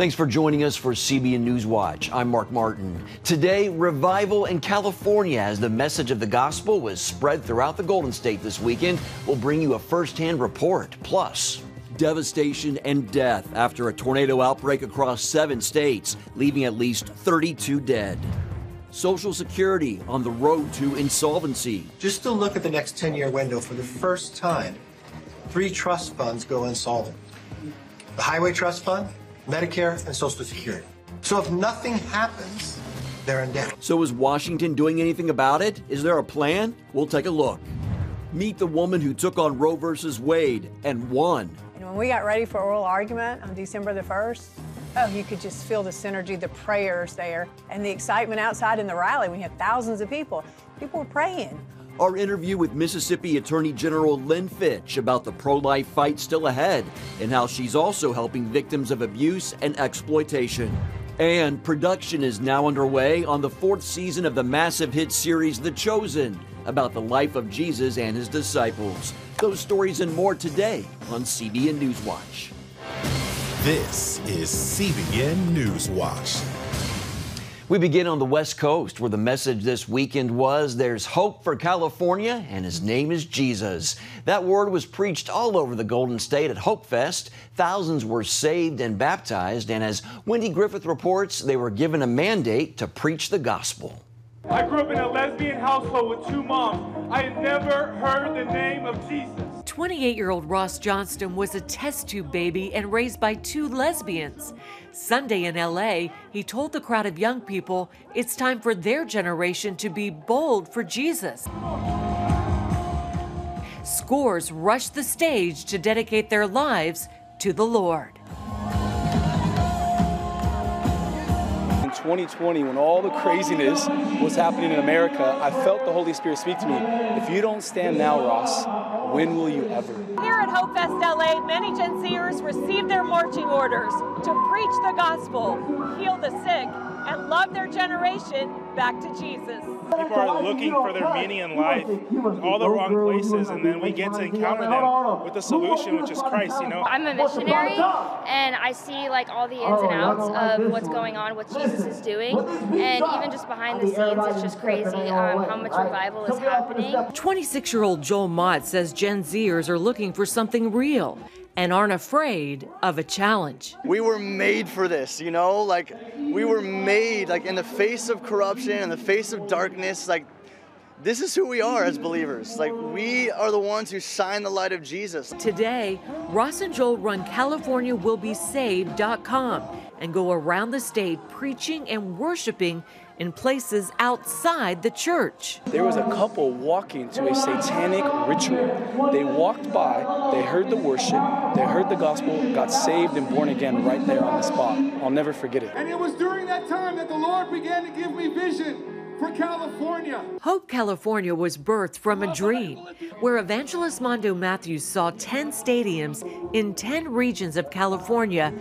Thanks for joining us for CBN NewsWatch. I'm Mark Martin. Today, revival in California as the message of the gospel was spread throughout the Golden State this weekend. We'll bring you a first-hand report. Plus, devastation and death after a tornado outbreak across 7 states, leaving at least 32 dead. Social Security on the road to insolvency. Just to look at the next 10-year window, for the first time, 3 trust funds go insolvent. The Highway Trust Fund, Medicare, and Social Security. So if nothing happens, they're in debt. So is Washington doing anything about it? Is there a plan? We'll take a look. Meet the woman who took on Roe versus Wade and won. And when we got ready for oral argument on December the 1st, oh, you could just feel the synergy, the prayers there, and the excitement outside in the rally. We had thousands of people. People were praying. Our interview with Mississippi Attorney General Lynn Fitch about the pro-life fight still ahead and how she's also helping victims of abuse and exploitation. And production is now underway on the 4th season of the massive hit series The Chosen, about the life of Jesus and his disciples. Those stories and more today on CBN NewsWatch. This is CBN NewsWatch. We begin on the West Coast, where the message this weekend was, there's hope for California, and his name is Jesus. That word was preached all over the Golden State at Hope Fest. Thousands were saved and baptized, and as Wendy Griffith reports, they were given a mandate to preach the gospel. I grew up in a lesbian household with 2 moms. I had never heard the name of Jesus. 28-year-old Ross Johnston was a test tube baby and raised by 2 lesbians. Sunday in L.A., he told the crowd of young people it's time for their generation to be bold for Jesus. Scores rushed the stage to dedicate their lives to the Lord. In 2020, when all the craziness was happening in America, I felt the Holy Spirit speak to me. If you don't stand now, Ross, when will you ever? Here at Hope Fest LA, many Gen Zers received their marching orders to preach the gospel, heal the sick, and love their generation back to Jesus. People are looking for their meaning in life in all the wrong places, and then we get to encounter them with the solution, which is Christ, you know. I'm a missionary, and I see like all the ins and outs of what's going on, what Jesus is doing, and even just behind the scenes, it's just crazy how much revival is happening. 26-year-old Joel Mott says Gen Zers are looking for something real and aren't afraid of a challenge. We were made for this, you know, like we were made like in the face of corruption, in the face of darkness, like this is who we are as believers. Like we are the ones who shine the light of Jesus. Today, Ross and Joel run CaliforniaWillBeSaved.com and go around the state preaching and worshiping in places outside the church. There was a couple walking to a satanic ritual. They walked by, they heard the worship, they heard the gospel, got saved and born again right there on the spot. I'll never forget it. And it was during that time that the Lord began to give me vision for California. Hope California was birthed from a dream where evangelist Mondo Matthews saw 10 stadiums in 10 regions of California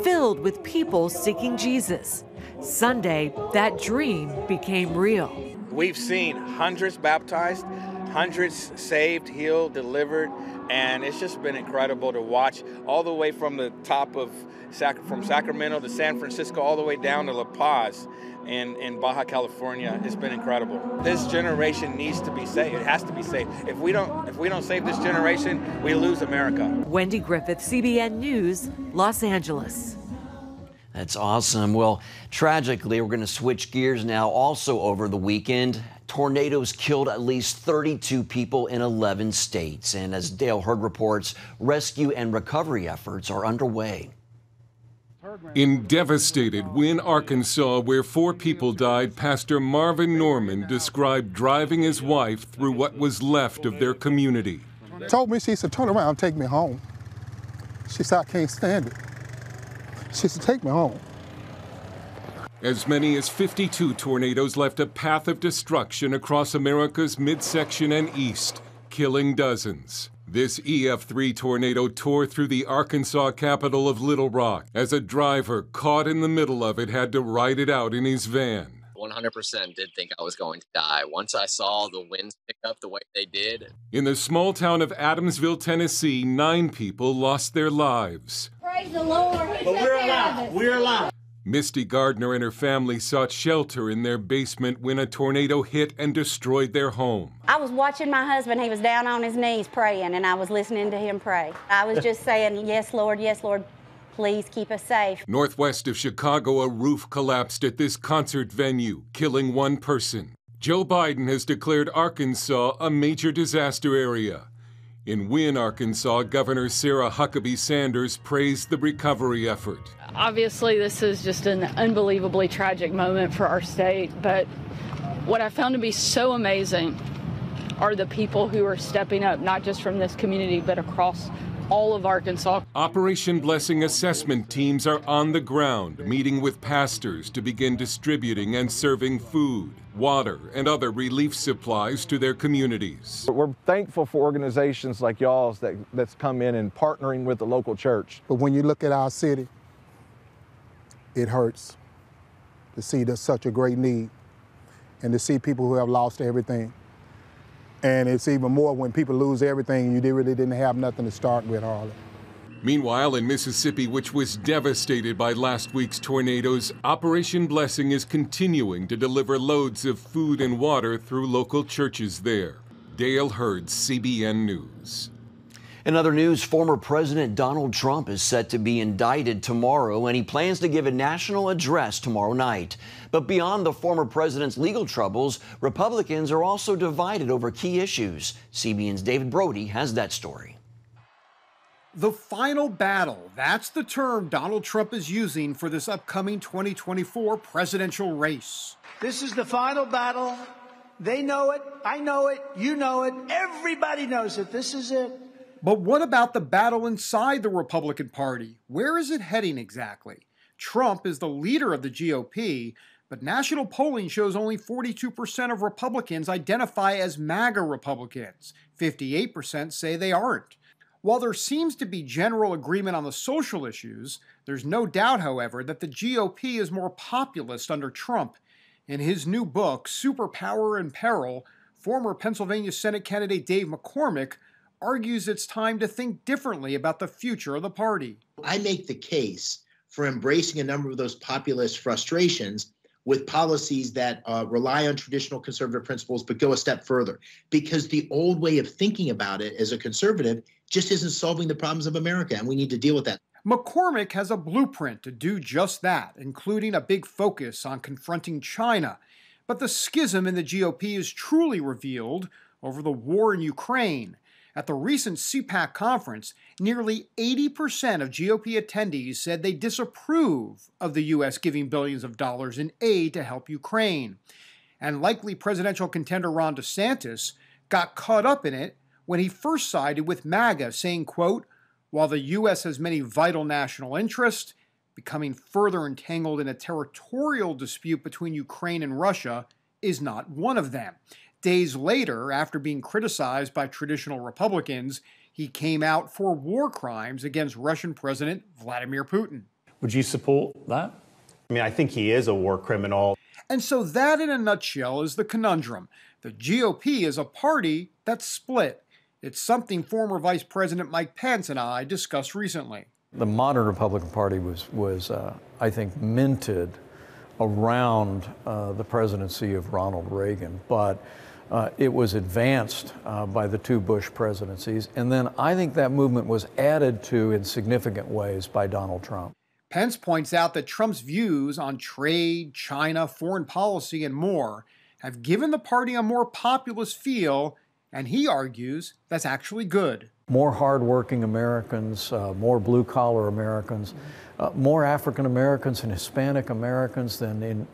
filled with people seeking Jesus. Sunday, that dream became real. We've seen hundreds baptized, hundreds saved, healed, delivered, and it's just been incredible to watch all the way from the top of from Sacramento to San Francisco, all the way down to La Paz in Baja California. It's been incredible. This generation needs to be saved. It has to be saved. If we don't save this generation, we lose America. Wendy Griffith, CBN News, Los Angeles. That's awesome. Well, tragically, we're going to switch gears now. Also over the weekend, tornadoes killed at least 32 people in 11 states. And as Dale Hurd reports, rescue and recovery efforts are underway. In devastated Wynne, Arkansas, where 4 people died, Pastor Marvin Norman described driving his wife through what was left of their community. Told me, she said, turn around and take me home. She said, I can't stand it. She said, take me home. As many as 52 tornadoes left a path of destruction across America's midsection and east, killing dozens. This EF3 tornado tore through the Arkansas capital of Little Rock as a driver caught in the middle of it had to ride it out in his van. 100% did think I was going to die. Once I saw the winds pick up the way they did. In the small town of Adamsville, Tennessee, 9 people lost their lives. Praise the Lord. But we're alive. We're alive. Misty Gardner and her family sought shelter in their basement when a tornado hit and destroyed their home. I was watching my husband. He was down on his knees praying, and I was listening to him pray. I was just saying, yes, Lord, please keep us safe. Northwest of Chicago, a roof collapsed at this concert venue, killing one person. Joe Biden has declared Arkansas a major disaster area. In Wynne, Arkansas, Governor Sarah Huckabee Sanders praised the recovery effort. Obviously, this is just an unbelievably tragic moment for our state, but what I found to be so amazing are the people who are stepping up, not just from this community, but across all of Arkansas. Operation Blessing assessment teams are on the ground, meeting with pastors to begin distributing and serving food, water, and other relief supplies to their communities. We're thankful for organizations like y'all's that's come in and partnering with the local church. But when you look at our city, it hurts to see there's such a great need and to see people who have lost everything. And it's even more when people lose everything and you really didn't have nothing to start with, Harley. Meanwhile, in Mississippi, which was devastated by last week's tornadoes, Operation Blessing is continuing to deliver loads of food and water through local churches there. Dale Hurd, CBN News. In other news, former President Donald Trump is set to be indicted tomorrow, and he plans to give a national address tomorrow night. But beyond the former president's legal troubles, Republicans are also divided over key issues. CBN's David Brody has that story. The final battle, that's the term Donald Trump is using for this upcoming 2024 presidential race. This is the final battle. They know it, I know it, you know it, everybody knows it. This is it. But what about the battle inside the Republican Party? Where is it heading exactly? Trump is the leader of the GOP, but national polling shows only 42% of Republicans identify as MAGA Republicans. 58% say they aren't. While there seems to be general agreement on the social issues, there's no doubt, however, that the GOP is more populist under Trump. In his new book, Superpower in Peril, former Pennsylvania Senate candidate Dave McCormick argues it's time to think differently about the future of the party. I make the case for embracing a number of those populist frustrations with policies that rely on traditional conservative principles but go a step further, because the old way of thinking about it as a conservative just isn't solving the problems of America, and we need to deal with that. McCormick has a blueprint to do just that, including a big focus on confronting China. But the schism in the GOP is truly revealed over the war in Ukraine. At the recent CPAC conference, nearly 80% of GOP attendees said they disapprove of the U.S. giving billions of dollars in aid to help Ukraine. And likely presidential contender Ron DeSantis got caught up in it when he first sided with MAGA, saying, quote, "While the U.S. has many vital national interests, becoming further entangled in a territorial dispute between Ukraine and Russia is not one of them." Days later, after being criticized by traditional Republicans, he came out for war crimes against Russian President Vladimir Putin. Would you support that? I mean, I think he is a war criminal. And so that, in a nutshell, is the conundrum. The GOP is a party that's split. It's something former Vice President Mike Pence and I discussed recently. The modern Republican Party was I think, minted around the presidency of Ronald Reagan, but it was advanced by the two Bush presidencies, and then I think that movement was added to in significant ways by Donald Trump. Pence points out that Trump's views on trade, China, foreign policy, and more have given the party a more populist feel, and he argues that's actually good. More hardworking Americans, more blue-collar Americans, more African Americans and Hispanic Americans than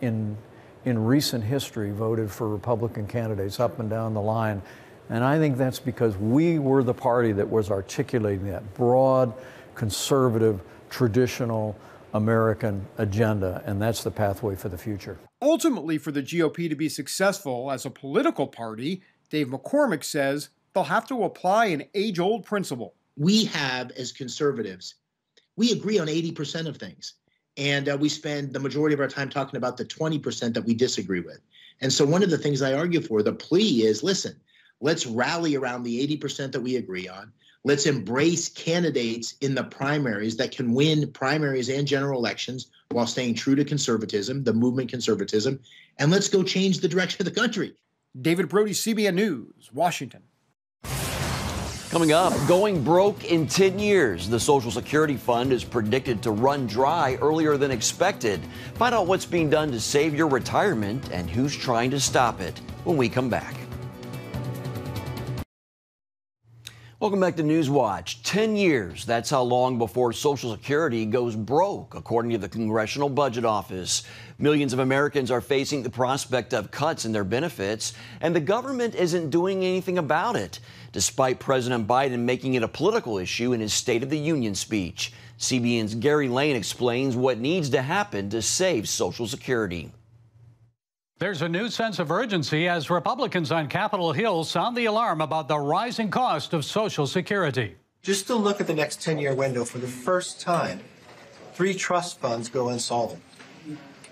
in recent history voted for Republican candidates up and down the line. And I think that's because we were the party that was articulating that broad, conservative, traditional American agenda, and that's the pathway for the future. Ultimately, for the GOP to be successful as a political party, Dave McCormick says they'll have to apply an age-old principle. We have, as conservatives, we agree on 80% of things. And we spend the majority of our time talking about the 20% that we disagree with. And so one of the things I argue for, the plea is, listen, let's rally around the 80% that we agree on. Let's embrace candidates in the primaries that can win primaries and general elections while staying true to conservatism, the movement conservatism, and let's go change the direction of the country. David Brody, CBN News, Washington. Coming up, going broke in 10 years. The Social Security Fund is predicted to run dry earlier than expected. Find out what's being done to save your retirement and who's trying to stop it when we come back. Welcome back to NewsWatch. 10 years, that's how long before Social Security goes broke, according to the Congressional Budget Office. Millions of Americans are facing the prospect of cuts in their benefits, and the government isn't doing anything about it, despite President Biden making it a political issue in his State of the Union speech. CBN's Gary Lane explains what needs to happen to save Social Security. There's a new sense of urgency as Republicans on Capitol Hill sound the alarm about the rising cost of Social Security. Just to look at the next 10-year window, for the first time, 3 trust funds go insolvent.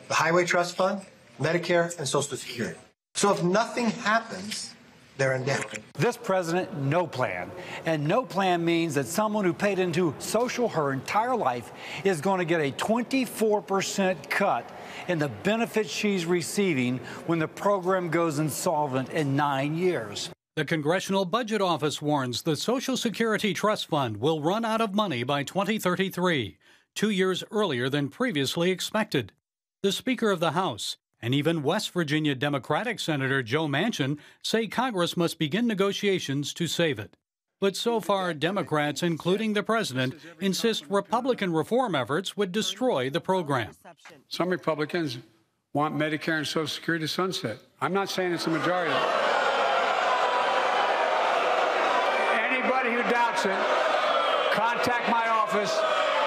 The Highway Trust Fund, Medicare, and Social Security. So if nothing happens, they're in debt. This president, no plan. And no plan means that someone who paid into social her entire life is going to get a 24% cut in the benefits she's receiving when the program goes insolvent in 9 years. The Congressional Budget Office warns the Social Security Trust Fund will run out of money by 2033, 2 years earlier than previously expected. The Speaker of the House and even West Virginia Democratic Senator Joe Manchin say Congress must begin negotiations to save it. But so far, Democrats, including the president, insist Republican reform efforts would destroy the program. Some Republicans want Medicare and Social Security to sunset. I'm not saying it's a majority. Anybody who doubts it, contact my office.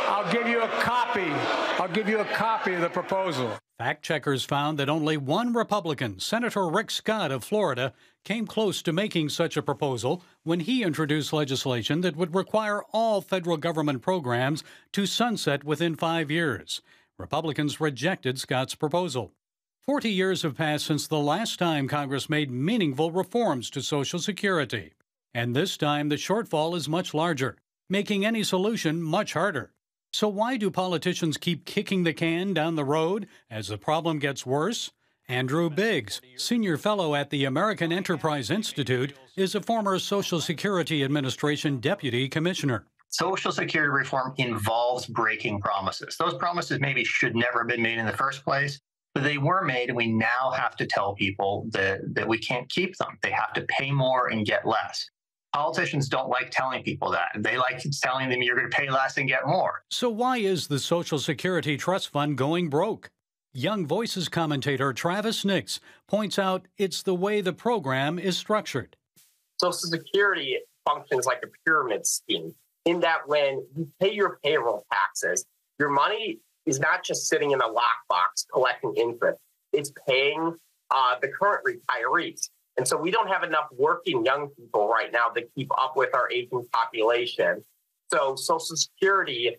I'll give you a copy. I'll give you a copy of the proposal. Fact checkers found that only one Republican, Senator Rick Scott of Florida, came close to making such a proposal when he introduced legislation that would require all federal government programs to sunset within 5 years. Republicans rejected Scott's proposal. 40 years have passed since the last time Congress made meaningful reforms to Social Security. And this time the shortfall is much larger, making any solution much harder. So why do politicians keep kicking the can down the road as the problem gets worse? Andrew Biggs, senior fellow at the American Enterprise Institute, is a former Social Security Administration deputy commissioner. Social Security reform involves breaking promises. Those promises maybe should never have been made in the first place, but they were made, and we now have to tell people that we can't keep them. They have to pay more and get less. Politicians don't like telling people that. They like telling them you're going to pay less and get more. So why is the Social Security Trust Fund going broke? Young Voices commentator Travis Nix points out it's the way the program is structured. Social Security functions like a pyramid scheme in that when you pay your payroll taxes, your money is not just sitting in a lockbox collecting interest. It's paying the current retirees. And so we don't have enough working young people right now to keep up with our aging population. So Social Security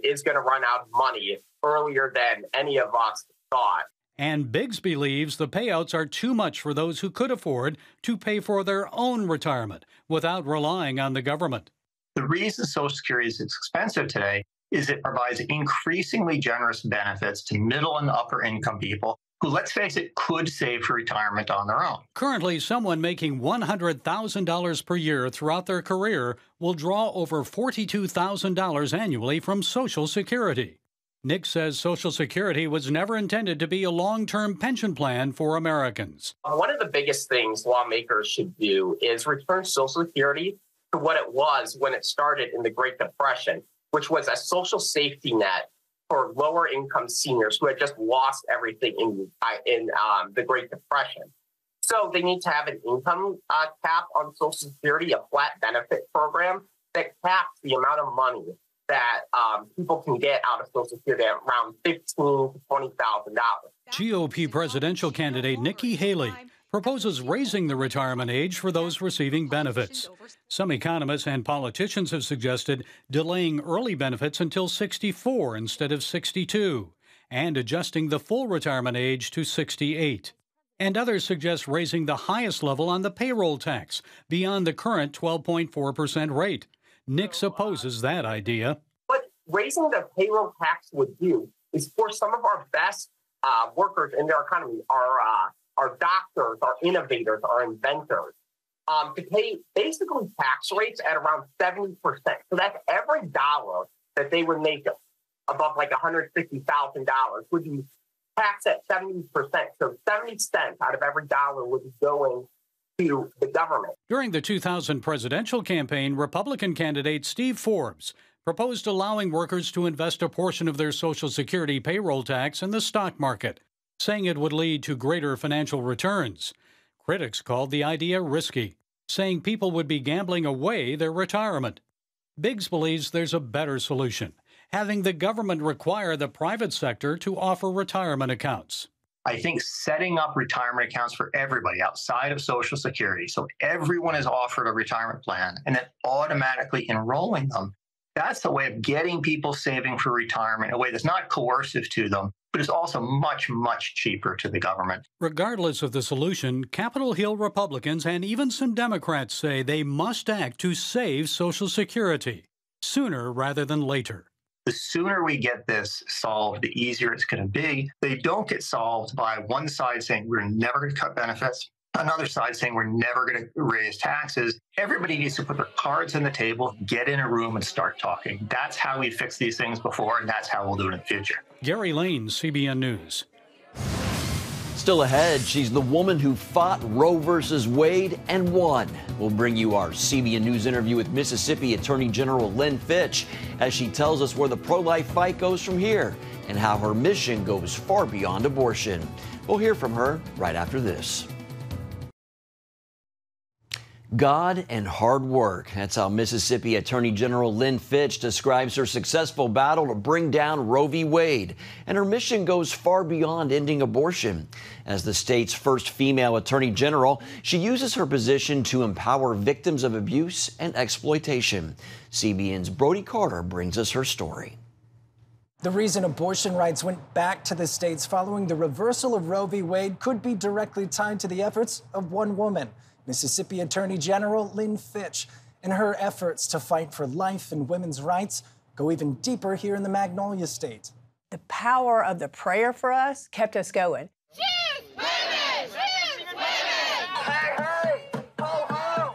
is going to run out of money earlier than any of us thought. And Biggs believes the payouts are too much for those who could afford to pay for their own retirement without relying on the government. The reason Social Security is expensive today is it provides increasingly generous benefits to middle and upper income people who, let's face it, could save for retirement on their own. Currently, someone making $100,000 per year throughout their career will draw over $42,000 annually from Social Security. Nick says Social Security was never intended to be a long-term pension plan for Americans. One of the biggest things lawmakers should do is return Social Security to what it was when it started in the Great Depression, which was a social safety net for lower-income seniors who had just lost everything in the Great Depression. So they need to have an income cap on Social Security, a flat benefit program that caps the amount of money that people can get out of Social Security at around $15,000 to $20,000. GOP presidential candidate Nikki Haley proposes raising the retirement age for those receiving benefits. Some economists and politicians have suggested delaying early benefits until 64 instead of 62, and adjusting the full retirement age to 68. And others suggest raising the highest level on the payroll tax beyond the current 12.4% rate. Nix opposes that idea. What raising the payroll tax would do is for some of our best workers in our economy, our doctors, our innovators, our inventors, to pay basically tax rates at around 70%. So that's every dollar that they would make above like $150,000 would be taxed at 70%. So 70 cents out of every dollar would be going to the government. During the 2000 presidential campaign, Republican candidate Steve Forbes proposed allowing workers to invest a portion of their Social Security payroll tax in the stock market, saying it would lead to greater financial returns. Critics called the idea risky, saying people would be gambling away their retirement. Biggs believes there's a better solution, having the government require the private sector to offer retirement accounts. I think setting up retirement accounts for everybody outside of Social Security, so everyone is offered a retirement plan, and then automatically enrolling them, that's the way of getting people saving for retirement in a way that's not coercive to them, but is also much, much cheaper to the government. Regardless of the solution, Capitol Hill Republicans and even some Democrats say they must act to save Social Security sooner rather than later. The sooner we get this solved, the easier it's going to be. They don't get solved by one side saying we're never going to cut benefits, another side saying we're never going to raise taxes. Everybody needs to put their cards on the table, get in a room and start talking. That's how we fixed these things before, and that's how we'll do it in the future. Gary Lane, CBN News. Still ahead, she's the woman who fought Roe versus Wade and won. We'll bring you our CBN News interview with Mississippi Attorney General Lynn Fitch as she tells us where the pro-life fight goes from here and how her mission goes far beyond abortion. We'll hear from her right after this. God and hard work. That's how Mississippi Attorney General Lynn Fitch describes her successful battle to bring down Roe v. Wade. And her mission goes far beyond ending abortion. As the state's first female Attorney General, she uses her position to empower victims of abuse and exploitation. CBN's Brody Carter brings us her story. The reason abortion rights went back to the states following the reversal of Roe v. Wade could be directly tied to the efforts of one woman, Mississippi Attorney General Lynn Fitch. And her efforts to fight for life and women's rights go even deeper here in the Magnolia State. The power of the prayer for us kept us going. Choose women! Choose women! Hey, hey! Ho, ho!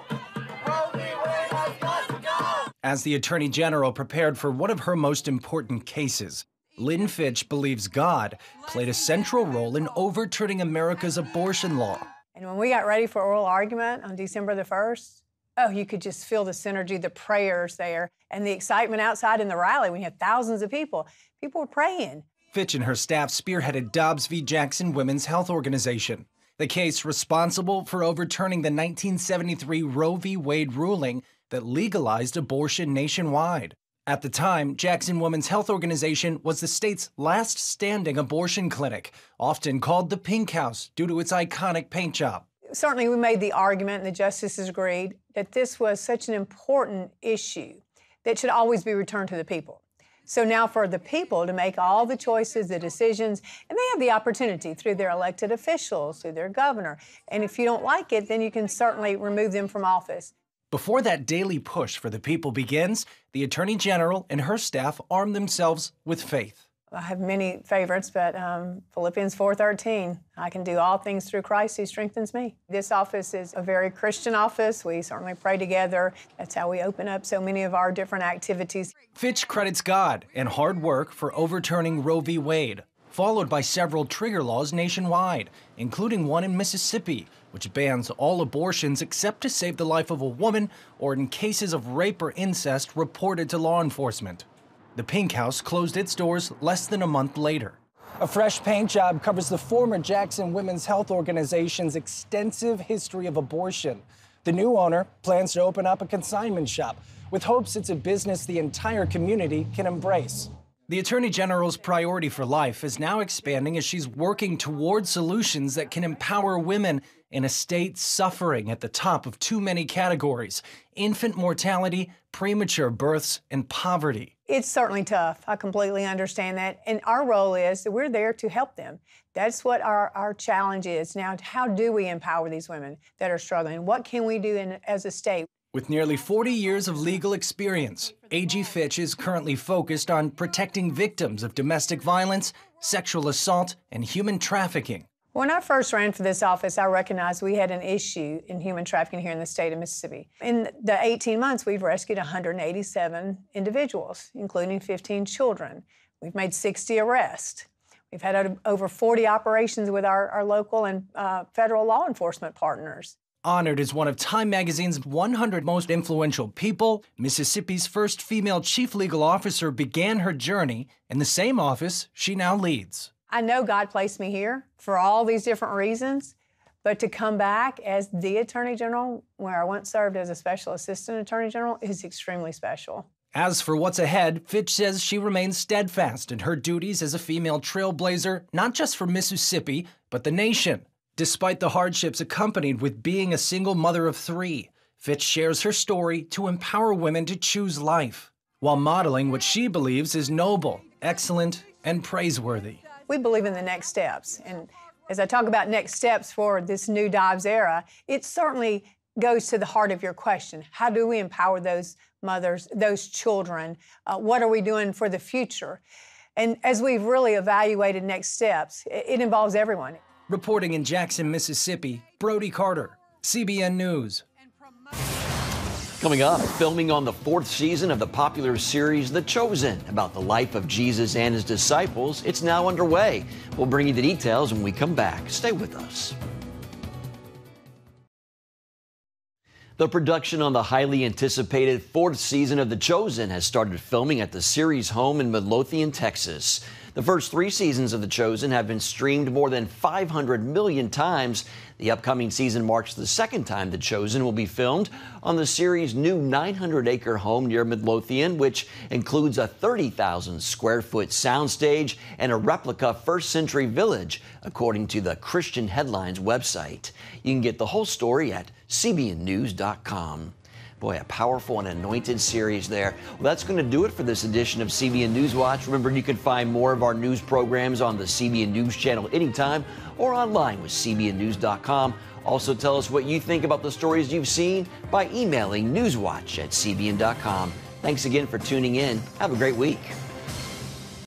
Roe v. Wade has got to go! As the Attorney General prepared for one of her most important cases, Lynn Fitch believes God played a central role in overturning America's abortion law. And when we got ready for oral argument on December the 1st, oh, you could just feel the synergy, the prayers there, and the excitement outside in the rally when you had thousands of people. People were praying. Fitch and her staff spearheaded Dobbs v. Jackson Women's Health Organization, the case responsible for overturning the 1973 Roe v. Wade ruling that legalized abortion nationwide. At the time, Jackson Women's Health Organization was the state's last standing abortion clinic, often called the Pink House due to its iconic paint job. Certainly, we made the argument, and the justices agreed, that this was such an important issue that should always be returned to the people. So now for the people to make all the choices, the decisions, and they have the opportunity through their elected officials, through their governor. And if you don't like it, then you can certainly remove them from office. Before that daily push for the people begins, the Attorney General and her staff arm themselves with faith. I have many favorites, but Philippians 4:13, I can do all things through Christ who strengthens me. This office is a very Christian office. We certainly pray together. That's how we open up so many of our different activities. Fitch credits God and hard work for overturning Roe v. Wade, followed by several trigger laws nationwide, including one in Mississippi, which bans all abortions except to save the life of a woman or in cases of rape or incest reported to law enforcement. The Pink House closed its doors less than a month later. A fresh paint job covers the former Jackson Women's Health Organization's extensive history of abortion. The new owner plans to open up a consignment shop with hopes it's a business the entire community can embrace. The Attorney General's priority for life is now expanding as she's working toward solutions that can empower women in a state suffering at the top of too many categories: infant mortality, premature births, and poverty. It's certainly tough. I completely understand that. And our role is that we're there to help them. That's what our challenge is. Now, how do we empower these women that are struggling? What can we do as a state? With nearly 40 years of legal experience, AG Fitch is currently focused on protecting victims of domestic violence, sexual assault, and human trafficking. When I first ran for this office, I recognized we had an issue in human trafficking here in the state of Mississippi. In the 18 months, we've rescued 187 individuals, including 15 children. We've made 60 arrests. We've had over 40 operations with our local and federal law enforcement partners. Honored as one of Time Magazine's 100 most influential people, Mississippi's first female chief legal officer began her journey in the same office she now leads. I know God placed me here for all these different reasons, but to come back as the Attorney General, where I once served as a Special Assistant Attorney General, is extremely special. As for what's ahead, Fitch says she remains steadfast in her duties as a female trailblazer, not just for Mississippi, but the nation. Despite the hardships accompanied with being a single mother of 3, Fitch shares her story to empower women to choose life, while modeling what she believes is noble, excellent, and praiseworthy. We believe in the next steps, and as I talk about next steps for this new Dobbs era, it certainly goes to the heart of your question. How do we empower those mothers, those children? What are we doing for the future? And as we've really evaluated next steps, it involves everyone. Reporting in Jackson, Mississippi, Brody Carter, CBN News. Coming up, filming on the 4th season of the popular series The Chosen, about the life of Jesus and his disciples. It's now underway. We'll bring you the details when we come back. Stay with us. The production on the highly anticipated 4th season of The Chosen has started filming at the series home in Midlothian, Texas. The first 3 seasons of The Chosen have been streamed more than 500 million times. The upcoming season marks the second time The Chosen will be filmed on the series' new 900-acre home near Midlothian, which includes a 30,000-square-foot soundstage and a replica first-century village, according to the Christian Headlines website. You can get the whole story at CBNnews.com. Boy, a powerful and anointed series there. Well, that's going to do it for this edition of CBN NewsWatch. Remember, you can find more of our news programs on the CBN News channel anytime or online with CBNnews.com. Also, tell us what you think about the stories you've seen by emailing newswatch@cbn.com. Thanks again for tuning in. Have a great week.